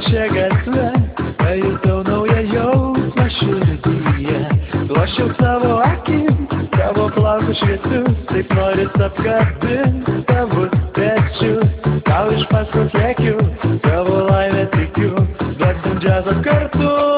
Čia gatve pajutau naują jausmą širdyje. Lošiau savo akim, tavo plaukus šviesius, taip noris apkabint tavus pečius. Tau iš paskos lėkiu, tavo laimę tikiu, duosim džiazą kartu.